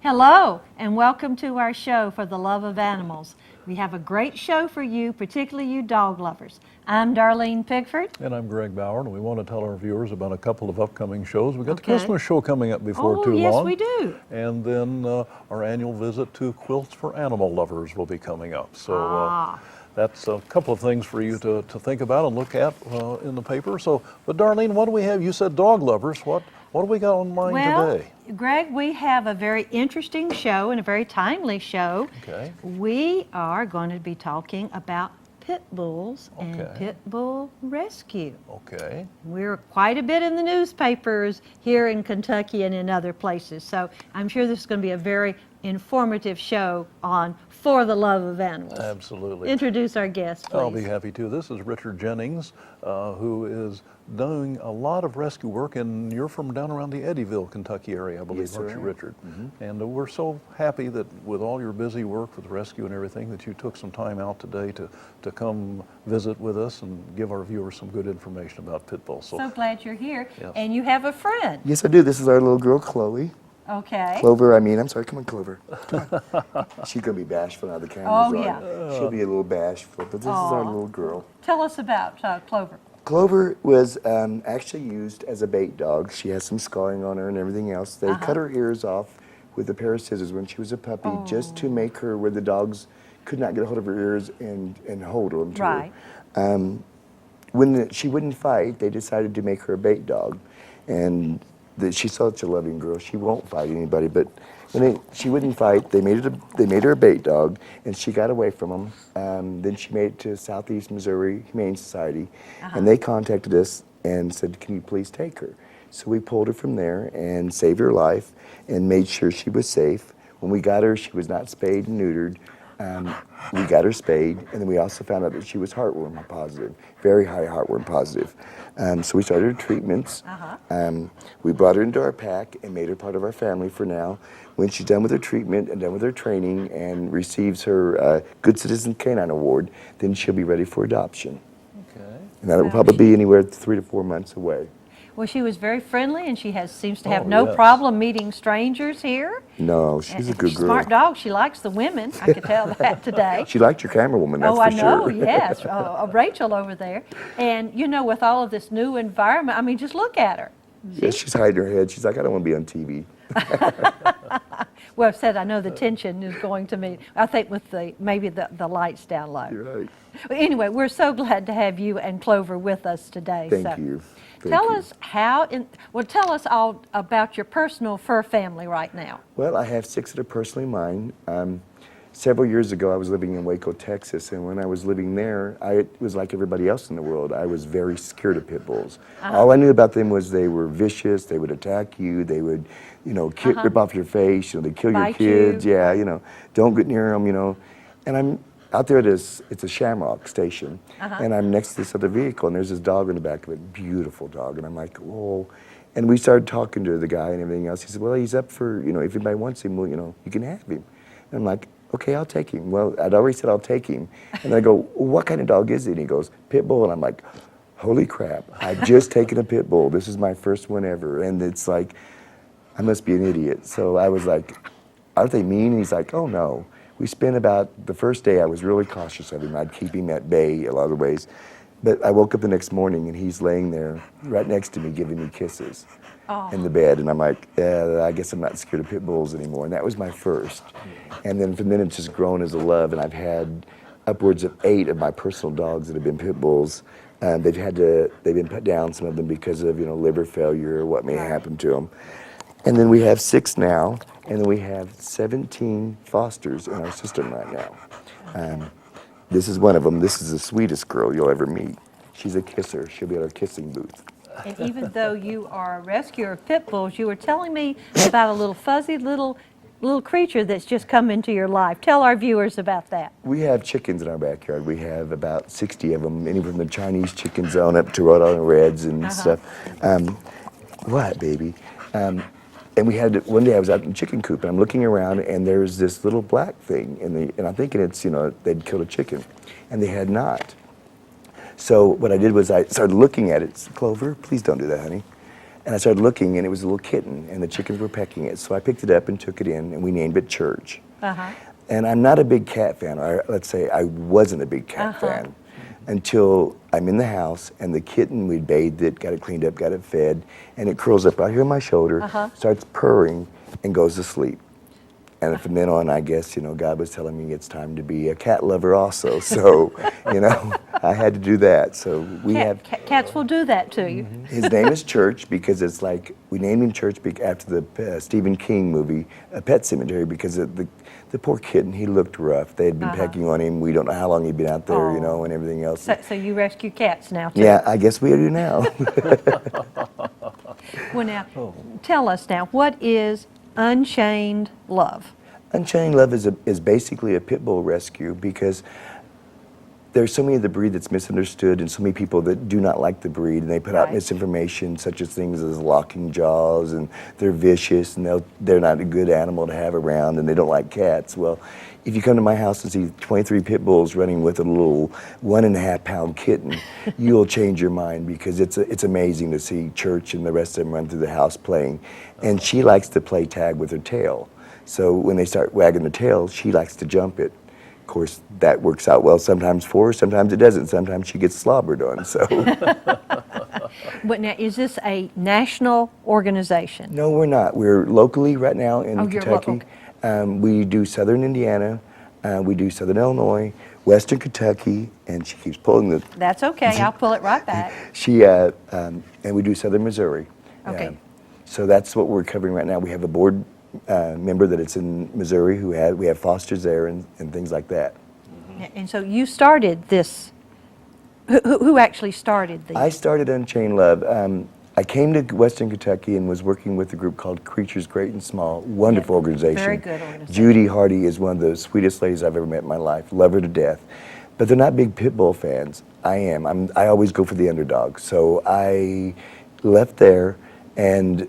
Hello, and welcome to our show for the love of animals. We have a great show for you, particularly you dog lovers. I'm Darlene Pigford. And I'm Greg Bauer, and we want to tell our viewers about a couple of upcoming shows. We've got the Christmas show coming up before too long. Yes, we do. And then our annual visit to Quilts for Animal Lovers will be coming up. So that's a couple of things for you to think about and look at in the paper. So, but Darlene, what do we have? You said dog lovers. What do we got on mind today? Greg, we have a very interesting show and a very timely show. Okay. We are going to be talking about pit bulls and pit bull rescue. Okay. We're quite a bit in the newspapers here in Kentucky and in other places, so I'm sure this is going to be a very informative show on For the Love of Animals. Absolutely. Introduce our guest, please. I'll be happy to. This is Richard Jennings, who is doing a lot of rescue work, and you're from down around the Eddyville, Kentucky area, I believe, aren't you, Richard? Mm-hmm. And we're so happy that with all your busy work with rescue and everything, that you took some time out today to come visit with us and give our viewers some good information about pit bulls. So glad you're here. Yes. And you have a friend. Yes, I do. This is our little girl, Chloe. Okay. Clover, I'm sorry, come on, Clover. She's going to be bashful now the camera's on. Yeah. She'll be a little bashful, but this is our little girl. Tell us about Clover. Clover was actually used as a bait dog. She has some scarring on her and everything else. They cut her ears off with a pair of scissors when she was a puppy just to make her where the dogs could not get a hold of her ears and hold them to her. When she wouldn't fight, they decided to make her a bait dog. And she's such a loving girl. She won't fight anybody, but when she wouldn't fight, they made her a bait dog, and she got away from them. Then she made it to Southeast Missouri Humane Society, and they contacted us and said, "Can you please take her?" So we pulled her from there and saved her life and made sure she was safe. When we got her, she was not spayed and neutered. We got her spayed, and then we also found out that she was heartworm positive, very high heartworm positive. So we started her treatments. We brought her into our pack and made her part of our family for now. When she's done with her treatment and done with her training and receives her Good Citizen Canine Award, then she'll be ready for adoption. Okay. And that will probably be anywhere 3 to 4 months away. Well, she was very friendly, and she seems to have no problem meeting strangers here. No, she's a good girl. Smart dog. She likes the women. I could tell that today. She liked your camera woman, that's for sure. Oh, I know, yes. Rachel over there. And, you know, with all of this new environment, I mean, just look at her. Yeah, she's hiding her head. She's like, I don't want to be on TV. Well, I've said I know the tension is going to meet, I think with maybe the lights down low. You're right. Well, anyway, we're so glad to have you and Clover with us today. Thank you. Tell us tell us all about your personal fur family right now. Well, I have 6 that are personally mine. Several years ago, I was living in Waco, Texas, and when I was living there, it was like everybody else in the world. I was very scared of pit bulls. All I knew about them was they were vicious, they would attack you, they would, rip off your face, they kill your kids, don't get near them, And I'm out there, it's a Shamrock station, and I'm next to this other vehicle, and there's this dog in the back of it, beautiful dog, and I'm like, whoa. And we started talking to the guy and everything else. He said, well, he's up for, if anybody wants him, well, you can have him. And I'm like, okay, I'll take him. Well, I'd already said I'll take him. And I go, well, what kind of dog is it? And he goes, pit bull. And I'm like, holy crap, I've just taken a pit bull. This is my first one ever. And it's like, I must be an idiot. So I was like, aren't they mean? And he's like, oh, no. We spent about, the first day I was really cautious of him. I'd keep him at bay a lot of ways. But I woke up the next morning and he's laying there right next to me giving me kisses in the bed. And I'm like, yeah, I guess I'm not scared of pit bulls anymore. And that was my first. And then from then it's just grown as a love. And I've had upwards of 8 of my personal dogs that have been pit bulls. They've been put down, some of them because of, liver failure or what may happen to them. And then we have 6 now. And then we have 17 fosters in our system right now. This is one of them. This is the sweetest girl you'll ever meet. She's a kisser. She'll be at our kissing booth. And even though you are a rescuer of pit bulls, you were telling me about a little fuzzy little creature that's just come into your life. Tell our viewers about that. We have chickens in our backyard. We have about 60 of them, any from the Chinese chickens on up to Rhode Island Reds and stuff. What, baby? And we had, one day I was out in the chicken coop and I'm looking around and there's this little black thing and I'm thinking it's, they'd killed a chicken and they had not. So what I did was I started looking at it. Clover, please don't do that, honey. And I started looking, and it was a little kitten, and the chickens were pecking it. So I picked it up and took it in, and we named it Church. And I'm not a big cat fan, or let's say I wasn't a big cat fan, until I'm in the house, and the kitten, we bathed it, got it cleaned up, got it fed, and it curls up right here on my shoulder, starts purring, and goes to sleep. And from then on, I guess, you know, God was telling me it's time to be a cat lover also. So, you know, I had to do that. So we have... Cats will do that to you. His name is Church because it's like, we named him Church after the Stephen King movie, A Pet Cemetery, because the poor kitten, he looked rough. They had been pecking on him. We don't know how long he'd been out there, you know, and everything else. So you rescue cats now, too? Yeah, I guess we do now. Well, now, tell us now, what is Unchained Love? Unchained Love is basically a pit bull rescue because there's so many of the breed that's misunderstood and so many people that do not like the breed, and they put out misinformation such as things as locking jaws and they're vicious and they're not a good animal to have around and they don't like cats. Well, if you come to my house and see 23 pit bulls running with a little 1.5 pound kitten, you'll change your mind because it's amazing to see Church and the rest of them run through the house playing. And she likes to play tag with her tail. So when they start wagging their tail, she likes to jump it. Of course, that works out well sometimes for her, sometimes it doesn't. Sometimes she gets slobbered on, so. But now, is this a national organization? No, we're not. We're locally right now in Kentucky. We do southern Indiana, we do southern Illinois, western Kentucky, and she keeps pulling the... That's okay, I'll pull it right back. And we do southern Missouri. Okay. So that's what we're covering right now. We have a board member that it's in Missouri we have fosters there and things like that. And so you started this, who actually started these? I started Unchained Love. I came to Western Kentucky and was working with a group called Creatures Great and Small. Wonderful organization. Very good organization. Judy Hardy is one of the sweetest ladies I've ever met in my life. Love her to death. But they're not big pit bull fans. I am. I always go for the underdog. So I left there, and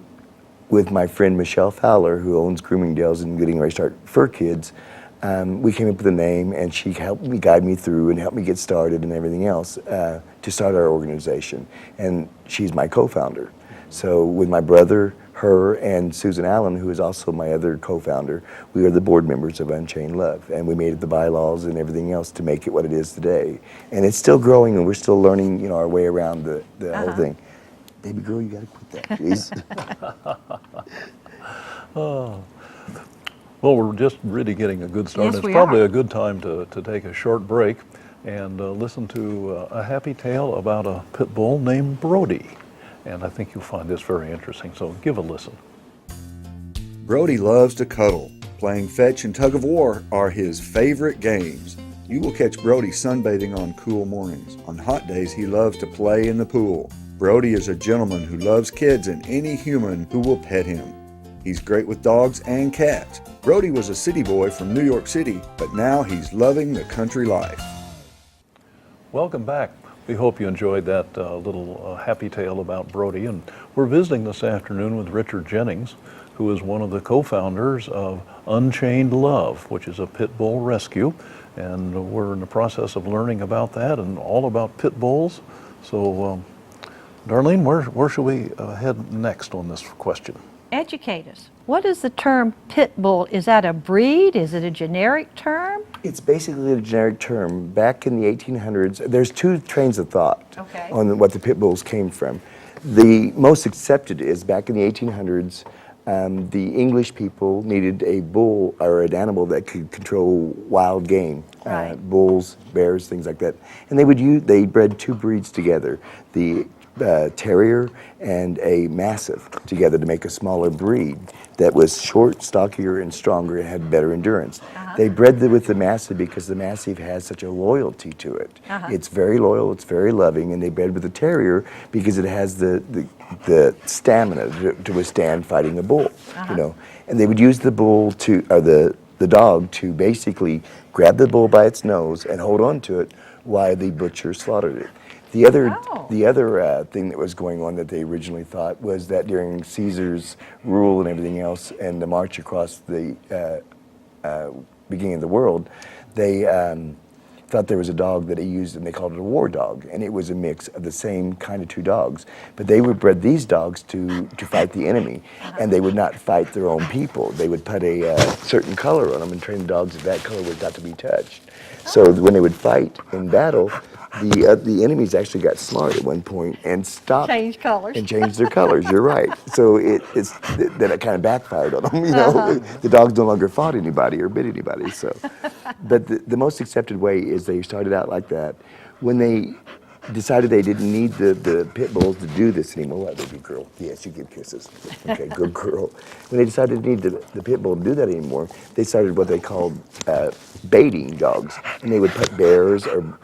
with my friend Michelle Fowler, who owns Grooming Dales and getting ready to start Fur Kids, we came up with a name, and she helped me guide me through and helped me get started and everything else to start our organization. And she's my co-founder. So with my brother, her, and Susan Allen, who is also my other co-founder, we are the board members of Unchained Love. And we made it the bylaws and everything else to make it what it is today. And it's still growing, and we're still learning, you know, our way around the whole thing. Baby girl, you gotta quit that, please. Well, we're just really getting a good start. Yes, It's we probably are. a good time to take a short break and listen to a happy tale about a pit bull named Brody. And I think you'll find this very interesting, so give a listen. Brody loves to cuddle. Playing fetch and tug of war are his favorite games. You will catch Brody sunbathing on cool mornings. On hot days, he loves to play in the pool. Brody is a gentleman who loves kids and any human who will pet him. He's great with dogs and cats. Brody was a city boy from New York City, but now he's loving the country life. Welcome back. We hope you enjoyed that little happy tale about Brody. And we're visiting this afternoon with Richard Jennings, who is one of the co-founders of Unchained Love, which is a pit bull rescue. And we're in the process of learning about that and all about pit bulls. So, Darlene, where should we head next on this question? Educate us. What is the term pit bull? Is that a breed? Is it a generic term? It's basically a generic term. Back in the 1800s, there's two trains of thought on what the pit bulls came from. The most accepted is back in the 1800s, the English people needed a bull or an animal that could control wild game, bulls, bears, things like that. And they bred two breeds together, the terrier and a mastiff together to make a smaller breed that was short, stockier, and stronger and had better endurance. They bred with the mastiff because the mastiff has such a loyalty to it. It's very loyal, it's very loving, and they bred with the terrier because it has the stamina to withstand fighting a bull. You know, and they would use the bull the dog to basically grab the bull by its nose and hold on to it while the butcher slaughtered it. The other thing that was going on that they originally thought was that during Caesar's rule and everything else and the march across the beginning of the world, they thought there was a dog that he used, and they called it a war dog, and it was a mix of the same kind of two dogs. But they would bred these dogs to fight the enemy, and they would not fight their own people. They would put a certain color on them and train the dogs that color was not to be touched. So when they would fight in battle, the enemies actually got smart at one point and stopped. Change colors. And changed their colors, you're right. So then it kind of backfired on them, you know. The dogs no longer fought anybody or bit anybody, so. But the most accepted way is they started out like that. When they decided they didn't need the pit bulls to do this anymore, what, baby girl? Yes, you give kisses. Okay, good girl. When they decided they didn't need the pit bull to do that anymore, they started what they called baiting dogs. And they would put bears or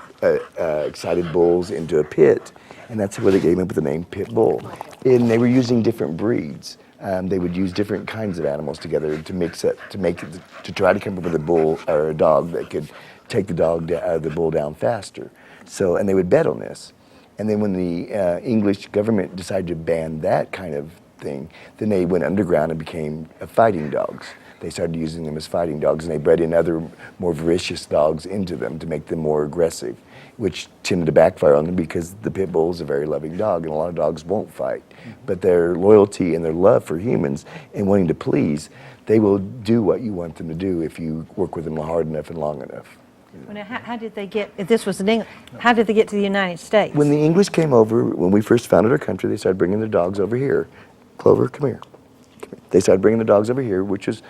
excited bulls into a pit, and that's where they came up with the name pit bull. And they were using different breeds. They would use different kinds of animals together to mix it, to try to come up with a bull or a dog that could take the bull down faster. So, and they would bet on this. And then when the English government decided to ban that kind of thing, then they went underground and became fighting dogs. They started using them as fighting dogs, and they bred in other more voracious dogs into them to make them more aggressive, which tended to backfire on them because the pit bull is a very loving dog, and a lot of dogs won't fight. But their loyalty and their love for humans and wanting to please, they will do what you want them to do if you work with them hard enough and long enough. Well, now, how did they get, if this was in England, how did they get to the United States? When the English came over, when we first founded our country, they started bringing their dogs over here. Clover, come here. They started bringing the dogs over here, which was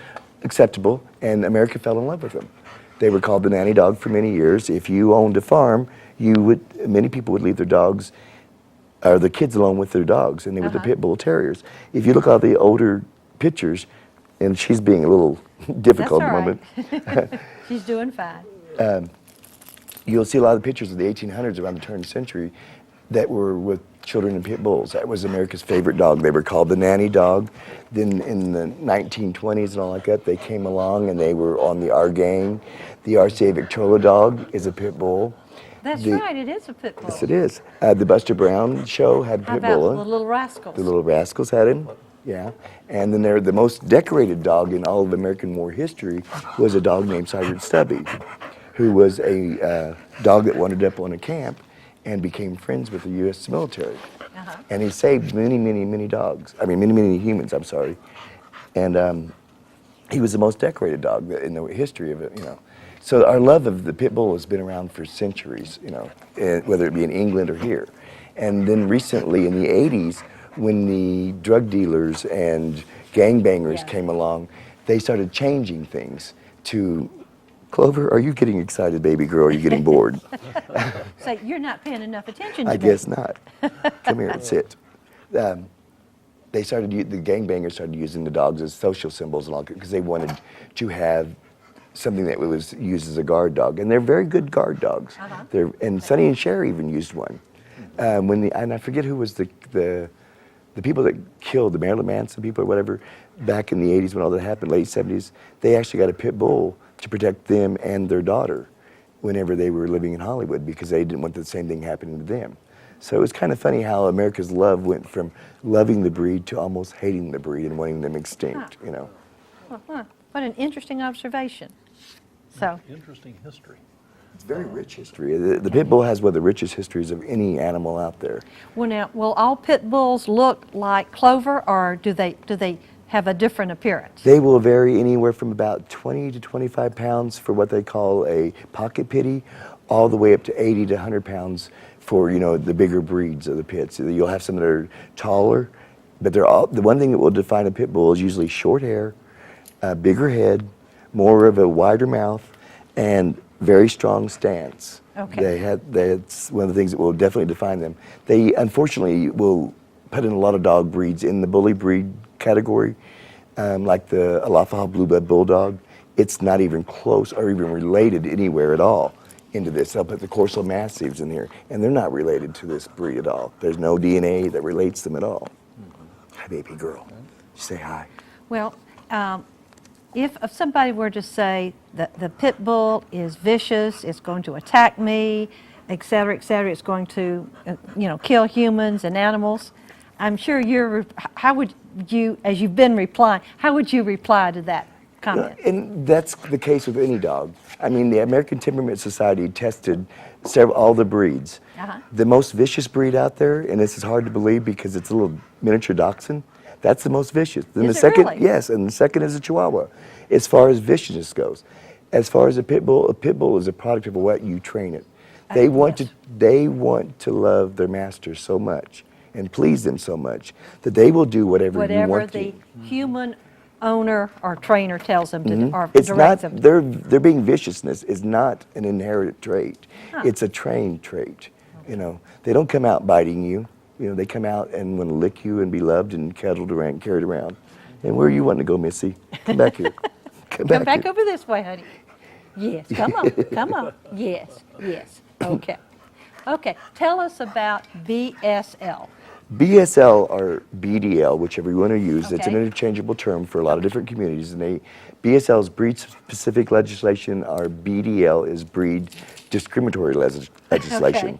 acceptable, and America fell in love with them. They were called the nanny dog for many years. If you owned a farm, many people would leave their dogs, or their kids alone with their dogs, and they were the pit bull terriers. If you look at the older pictures, and she's being a little difficult at the moment. She's doing fine. You'll see a lot of pictures of the 1800s around the turn of the century that were with children and pit bulls. That was America's favorite dog. They were called the nanny dog. Then in the 1920s and all like that, they came along and they were on the our gang. The RCA Victrola dog is a pit bull. That's right, it is a pit bull. Yes, it is. The Buster Brown show had How pit about bull. the Little Rascals? The Little Rascals had him. Yeah. And then the most decorated dog in all of American war history was a dog named Sergeant Stubby, who was a dog that wandered up on a camp and became friends with the U.S. military. And he saved many, many, many dogs. I mean, many, many humans, I'm sorry. And he was the most decorated dog in the history of it, you know. So our love of the pit bull has been around for centuries, you know, whether it be in England or here. And then recently in the 80s, when the drug dealers and gangbangers came along, they started changing things to, Clover, are you getting excited, baby girl? Are you getting bored? So you're not paying enough attention to I guess not. Come here and sit. The gangbangers started using the dogs as social symbols and all, because they wanted to have something that was used as a guard dog, and they're very good guard dogs. And Sonny and Cher even used one. And I forget who was the people that killed the Marilyn Manson people or whatever back in the 80s when all that happened, late 70s. They actually got a pit bull to protect them and their daughter whenever they were living in Hollywood, because they didn't want the same thing happening to them. So it was kind of funny how America's love went from loving the breed to almost hating the breed and wanting them extinct, you know. What an interesting observation. So Interesting history. It's very rich history. The pit bull has one of the richest histories of any animal out there. well, now, will all pit bulls look like Clover, or do they have a different appearance? They will vary anywhere from about 20 to 25 pounds for what they call a pocket pitty, all the way up to 80 to 100 pounds for, you know, the bigger breeds of the pits. You'll have some that are taller, but the one thing that will define a pit bull is usually short hair, a bigger head, more of a wider mouth, and very strong stance. Okay. That's one of the things that will definitely define them. They unfortunately will put in a lot of dog breeds in the bully breed category, like the Alafaha Blue Blood Bulldog. It's not even close or even related anywhere at all into this. They'll put the Corso Mastiffs in here, and they're not related to this breed at all. There's no DNA that relates them at all. Hi, baby girl. Say hi. Well, if somebody were to say that the pit bull is vicious, it's going to attack me, et cetera, it's going to, kill humans and animals, I'm sure how would you, as you've been replying, how would you reply to that comment. And that's the case with any dog. I mean, the American Temperament Society tested all the breeds. The most vicious breed out there, and this is hard to believe because it's a little miniature dachshund, that's the most vicious. Then Is the it second, really? yes, and the second is a Chihuahua, as far as viciousness goes. As far as a pit bull is a product of what you train it. They want Yes. they want to love their master so much and please them so much that they will do whatever you Whatever want the to. human owner or trainer tells them to, or It's not directs them. their being viciousness is not an inherited trait. It's a trained trait. You know, they don't come out biting you. You know, they come out and want to lick you and be loved and cuddled around, carried around. And where are you wanting to go, Missy? Come back here. Come Come back here. over this way, honey. Yes, come on, come on. Yes, yes. Okay. Okay, tell us about BSL. BSL or BDL, whichever you want to use, it's an Okay. interchangeable term for a lot of different communities. And BSL is breed-specific legislation, or BDL is breed discriminatory legislation.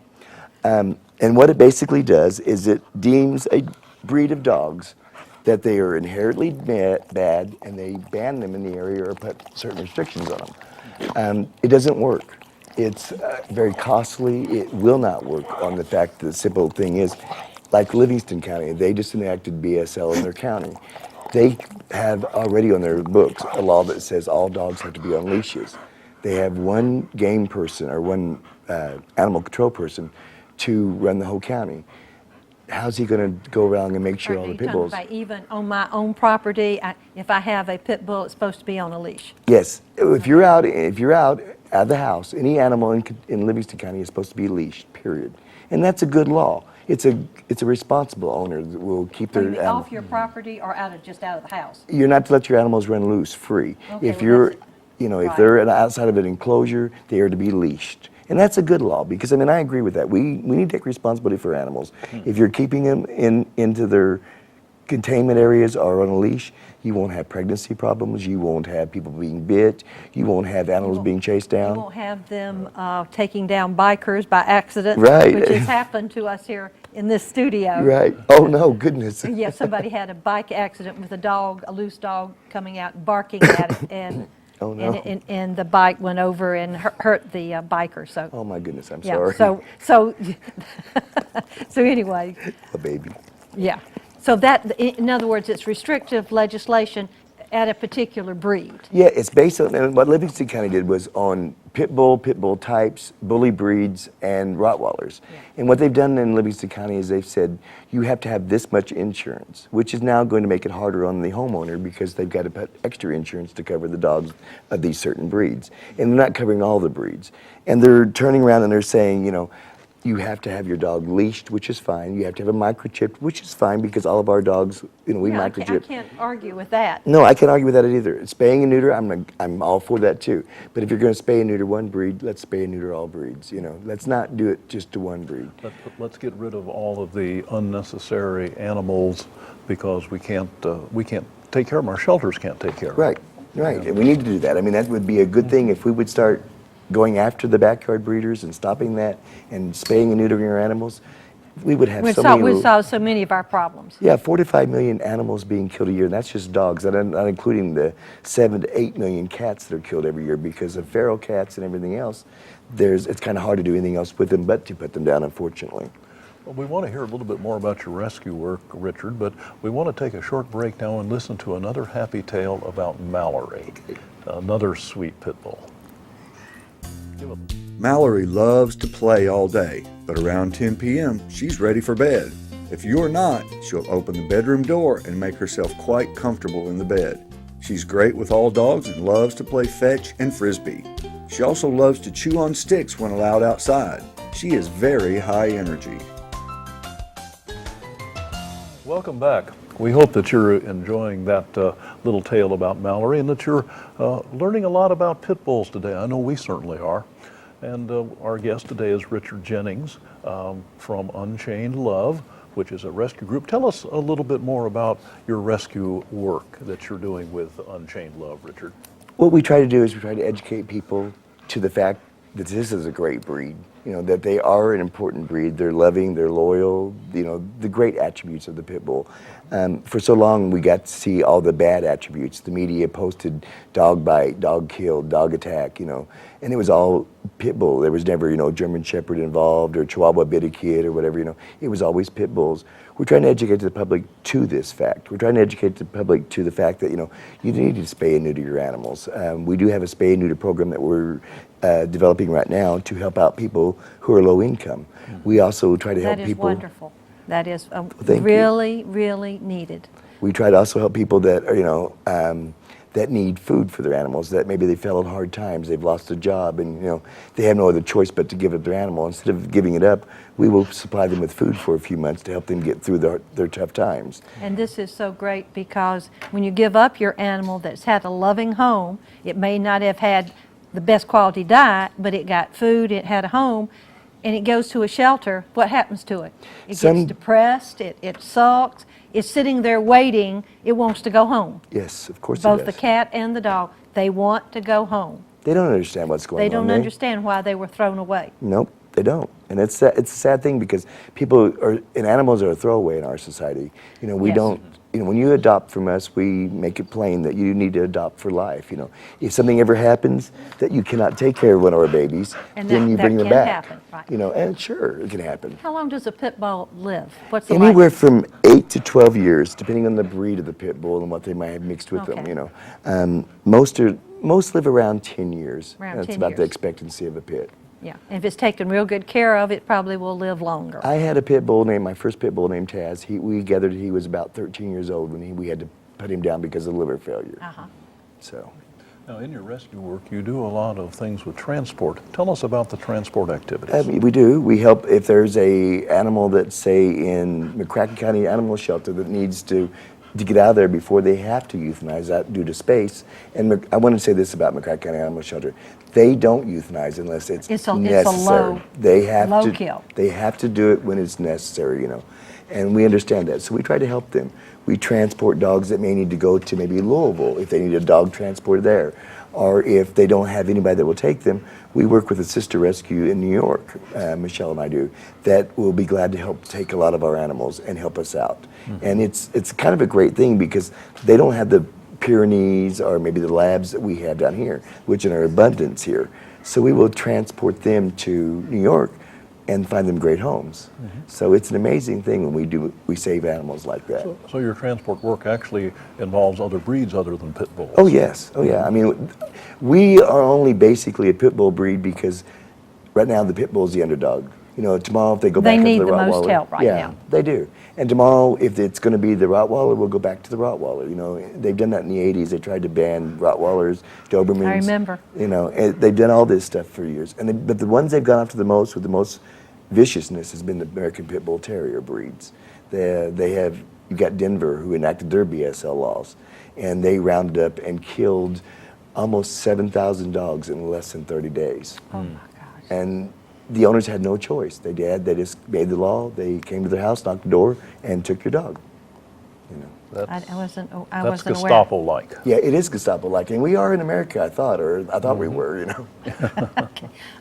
And what it basically does is it deems a breed of dogs that they are inherently bad, and they ban them in the area or put certain restrictions on them. It doesn't work. It's very costly. It will not work on the fact that the simple thing is, like Livingston County, they just enacted BSL in their county. They have already on their books a law that says all dogs have to be on leashes. They have one game person or one animal control person to run the whole county. How's he going to go around and make sure all the pit bulls? Even on my own property, if I have a pit bull, it's supposed to be on a leash. Yes, if you're out of the house, any animal in Livingston County is supposed to be leashed. Period, and that's a good law. It's a responsible owner that will keep their Maybe animal. off your property or just out of the house. You're not to let your animals run loose free. Okay, If well, you're, that's- if right. they're outside of an enclosure, they are to be leashed. And that's a good law because, I mean, I agree with that. We need to take responsibility for animals. If you're keeping them into their containment areas or on a leash, you won't have pregnancy problems. You won't have people being bit. You won't have animals being chased You down. won't have them taking down bikers by accident, Right. which has happened to us here in this studio. Right. Oh, no, goodness. Yeah, somebody had a bike accident with a loose dog coming out and barking at it, and Oh, no. and the bike went over and hurt the biker. So Oh, my goodness, I'm yeah, sorry. so anyway, A baby. yeah. So that, in other words, it's restrictive legislation at a particular breed. Yeah, it's based on, and what Livingston County did was on pit bull types, bully breeds, and Rottweilers. Yeah. And what they've done in Livingston County is they've said, you have to have this much insurance, which is now going to make it harder on the homeowner because they've got to put extra insurance to cover the dogs of these certain breeds. And they're not covering all the breeds. And they're turning around and they're saying, you have to have your dog leashed, which is fine. You have to have a microchip, which is fine because all of our dogs, we Yeah, I microchip. can't argue with that. No, I can't argue with that either. Spaying and neuter, I'm all for that too. But if you're going to spay and neuter one breed, let's spay and neuter all breeds. Let's not do it just to one breed. Let's get rid of all of the unnecessary animals because we can't take care of them. Our shelters can't take care of them. Right. And we need to do that. I mean, that would be a good thing if we would start going after the backyard breeders and stopping that and spaying and neutering our animals. We would have We so many. we solve so many of our problems. Yeah, 4 to 5 million animals being killed a year, and that's just dogs, and not including the 7 to 8 million cats that are killed every year because of feral cats and everything else. It's kind of hard to do anything else with them but to put them down, unfortunately. Well, we want to hear a little bit more about your rescue work, Richard, but we want to take a short break now and listen to another happy tale about Mallory, another sweet pit bull. Mallory loves to play all day, but around 10 p.m., she's ready for bed. If you're not, she'll open the bedroom door and make herself quite comfortable in the bed. She's great with all dogs and loves to play fetch and frisbee. She also loves to chew on sticks when allowed outside. She is very high energy. Welcome back. We hope that you're enjoying that little tale about Mallory and that you're learning a lot about pit bulls today. I know we certainly are. And our guest today is Richard Jennings from Unchained Love, which is a rescue group. Tell us a little bit more about your rescue work that you're doing with Unchained Love, Richard. What we try to do is we try to educate people to the fact that this is a great breed. You know, that they are an important breed. They're loving, they're loyal, you know, the great attributes of the pit bull. For so long, we got to see all the bad attributes. The media posted dog bite, dog killed, dog attack, you know, and it was all pit bull. There was never, you know, German Shepherd involved or Chihuahua bit a kid or whatever, you know. It was always pit bulls. We're trying to educate the public to this fact. We're trying to educate the public to the fact that, you know, you need to spay and neuter your animals. We do have a spay and neuter program that we're developing right now to help out people who are low income. We also try to help That is people. wonderful. That is Thank you. really, really needed. We try to also help people that are, you know, that need food for their animals, that maybe they fell in hard times, they've lost a job, and, you know, they have no other choice but to give up their animal. Instead of giving it up, we will supply them with food for a few months to help them get through their tough times. And this is so great because when you give up your animal that's had a loving home, it may not have had the best quality diet, but it got food, it had a home, and it goes to a shelter, what happens to it? It gets depressed, it sulks, it's sitting there waiting, it wants to go home. Yes, of course it Both does. the cat and the dog, they want to go home. They don't understand what's going on. They don't understand why they were thrown away. Nope, they don't. And it's a sad thing because people are, and animals are a throwaway in our society. You know, we Yes. don't, you know, when you adopt from us, we make it plain that you need to adopt for life. You know, if something ever happens that you cannot take care of one of our babies, And then you that bring them can back. happen, right. You know, and sure, it can happen. How long does a pit bull live? What's the Anywhere life? from 8 to 12 years, depending on the breed of the pit bull and what they might have mixed with them. Okay. You know, most live around 10 years. Around That's 10 about the years. expectancy of a pit. Yeah, and if it's taken real good care of, it probably will live longer. I had a pit bull named, my first pit bull named Taz. We gathered he was about 13 years old when we had to put him down because of liver failure. Uh-huh. So, Now, in your rescue work, you do a lot of things with transport. Tell us about the transport activities. we do. We help if there's a animal that, say, in McCracken County Animal Shelter that needs to get out of there before they have to euthanize that due to space. And I want to say this about McCracken County Animal Shelter. They don't euthanize unless it's necessary. low- They have low to kill. They have to do it when it's necessary, you know. And we understand that. So we try to help them. We transport dogs that may need to go to maybe Louisville if they need a dog transported there. Or if they don't have anybody that will take them, we work with a sister rescue in New York, Michelle and I do, that will be glad to help take a lot of our animals and help us out. And it's kind of a great thing because they don't have the Pyrenees or maybe the labs that we have down here, which are in abundance here. So we will transport them to New York and find them great homes. So it's an amazing thing when we save animals like that. So your transport work actually involves other breeds other than pit bulls? Oh yes, oh yeah. I mean, we are only basically a pit bull breed because right now the pit bull is the underdog. You know, tomorrow if they go They back need into the the Rottweiler, most help right yeah, now. they do. And tomorrow, if it's going to be the Rottweiler, we'll go back to the Rottweiler. You know, they've done that in the '80s. They tried to ban Rottweilers, Dobermans. I remember. You know, and they've done all this stuff for years. But the ones they've gone after the most with the most viciousness has been the American Pit Bull Terrier breeds. You got Denver who enacted their BSL laws, and they rounded up and killed almost 7,000 dogs in less than 30 days. Oh my gosh. And the owners had no choice. They just made the law. They came to their house, knocked the door, and took your dog. You know. That's, I wasn't that's aware. Gestapo-like. Yeah, it is Gestapo-like, and we are in America. I thought we were. You know.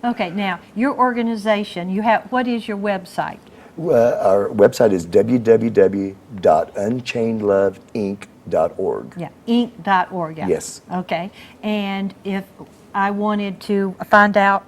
Okay, now your organization, what is your website? Our website is www.unchainedloveinc.org. Yeah, inc.org. Yeah. Yes. Okay, and if I wanted to find out,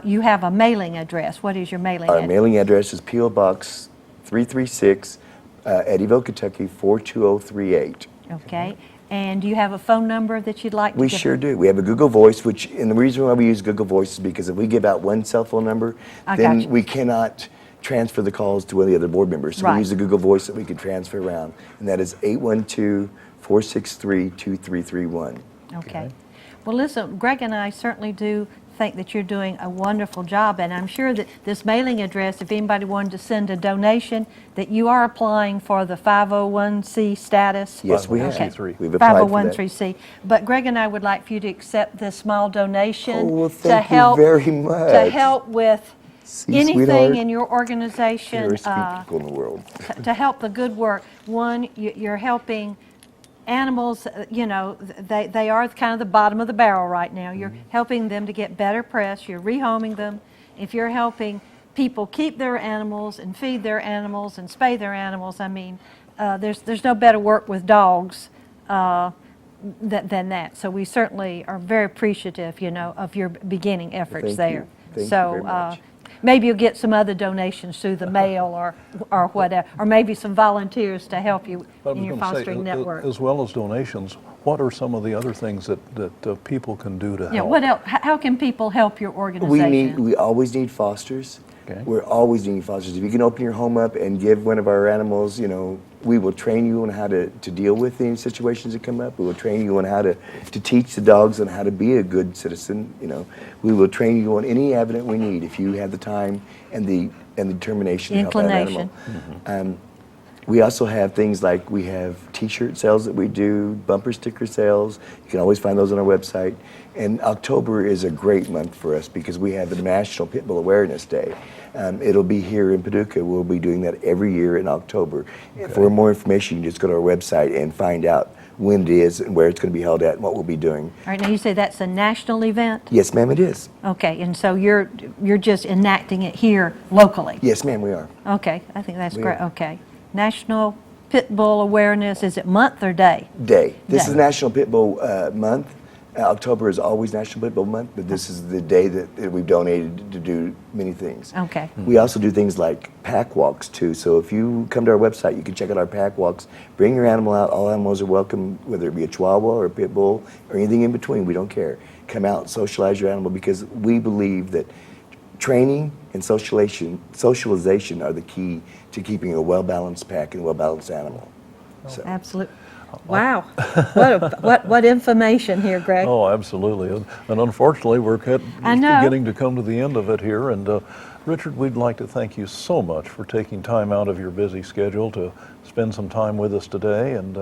you have a mailing address. What is your mailing Our address? mailing address is P.O. Box 336, Eddyville, Kentucky 42038. Okay, and do you have a phone number that you'd like to We give? sure do. We have a Google Voice, and the reason why we use Google Voice is because if we give out one cell phone number, I then gotcha. we cannot transfer the calls to one of the other board members. So Right. we use the Google Voice that we can transfer around, and that is 812-463-2331. Okay. Well, listen, Greg and I certainly do think that you're doing a wonderful job, and I'm sure that this mailing address, if anybody wanted to send a donation, that you are applying for the 501c status. Yes, we have. 501c3. We've applied for that. 501c. But Greg and I would like for you to accept this small donation Oh, well, to thank you help very much. to help with See, anything sweetheart, in your organization very sweet people in the world. to help the good work. One, you're helping animals, you know, they are kind of the bottom of the barrel right now. You're helping them to get better press. You're rehoming them. If you're helping people keep their animals and feed their animals and spay their animals, I mean, there's no better work with dogs than that. So we certainly are very appreciative, you know, of your beginning efforts Thank there. you. Thank you So very much. maybe you'll get some other donations through the mail or whatever, or maybe some volunteers to help you But I in was your gonna say, fostering network. As well as donations, what are some of the other things that people can do to Yeah, help? what else? How can people help your organization? We always need fosters. Okay. We're always needing fosters. If you can open your home up and give one of our animals, you know, we will train you on how to deal with any situations that come up. We will train you on how to teach the dogs on how to be a good citizen. You know, we will train you on any avenue we need if you have the time and the determination to help that animal. We also have things like we have T-shirt sales that we do, bumper sticker sales. You can always find those on our website. And October is a great month for us because we have the National Pit Bull Awareness Day. It'll be here in Paducah. We'll be doing that every year in October. Okay. For more information, you just go to our website and find out when it is and where it's going to be held at and what we'll be doing. All right, now you say that's a national event? Yes, ma'am, it is. Okay, and so you're just enacting it here locally? Yes, ma'am, we are. Okay, I think that's We great. are. Okay. National Pit Bull Awareness, is it month or day? Day. This Day. is National Pit Bull Month. October is always National Pit Bull Month, but this is the day that we've donated to do many things. Okay. We also do things like pack walks too. So if you come to our website, you can check out our pack walks. Bring your animal out. All animals are welcome, whether it be a Chihuahua or a Pit Bull or anything in between. We don't care. Come out and socialize your animal because we believe that training and socialization are the key to keeping a well-balanced pack and a well-balanced animal. So. Absolutely. Wow. What information here, Greg. Oh, absolutely. And unfortunately, we're getting to come to the end of it here. And Richard, we'd like to thank you so much for taking time out of your busy schedule to spend some time with us today. And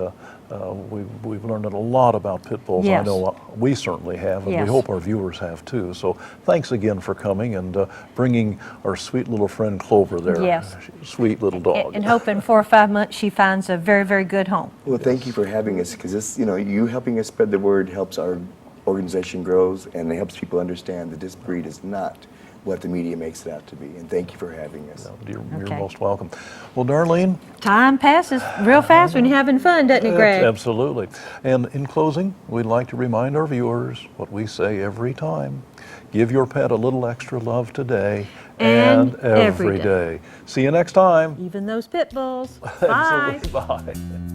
we've learned a lot about pit bulls. Yes. I know we certainly have, and Yes. we hope our viewers have too. So thanks again for coming and bringing our sweet little friend Clover there. Yes. Sweet little dog. And hope in 4 or 5 months she finds a very, very good home. Well, thank you for having us because this, you know, you helping us spread the word helps our organization grows and it helps people understand that this breed is not what the media makes it out to be. And thank you for having us. You're Okay. most welcome. Well, Darlene. Time passes real fast when you're having fun, doesn't it, Greg? Absolutely. And in closing, we'd like to remind our viewers what we say every time. Give your pet a little extra love today And every every day. See you next time. Even those pit bulls. Bye. Absolutely. Bye.